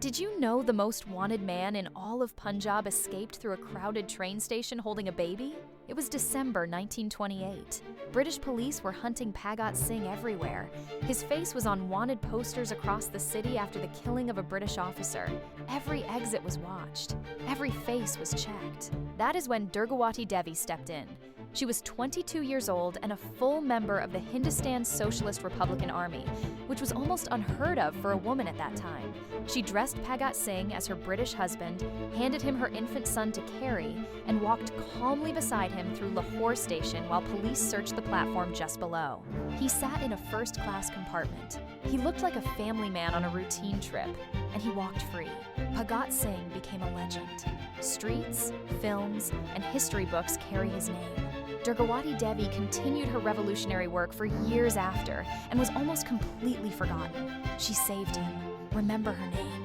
Did you know the most wanted man in all of Punjab escaped through a crowded train station holding a baby? It was December 1928. British police were hunting Bhagat Singh everywhere. His face was on wanted posters across the city after the killing of a British officer. Every exit was watched. Every face was checked. That is when Durgawati Devi stepped in. She was 22 years old and a full member of the Hindustan Socialist Republican Army, which was almost unheard of for a woman at that time. She dressed Bhagat Singh as her British husband, handed him her infant son to carry, and walked calmly beside him through Lahore station while police searched the platform just below. He sat in a first-class compartment. He looked like a family man on a routine trip, and he walked free. Bhagat Singh became a legend. Streets, films, and history books carry his name. Durgawati Devi continued her revolutionary work for years after and was almost completely forgotten. She saved him. Remember her name.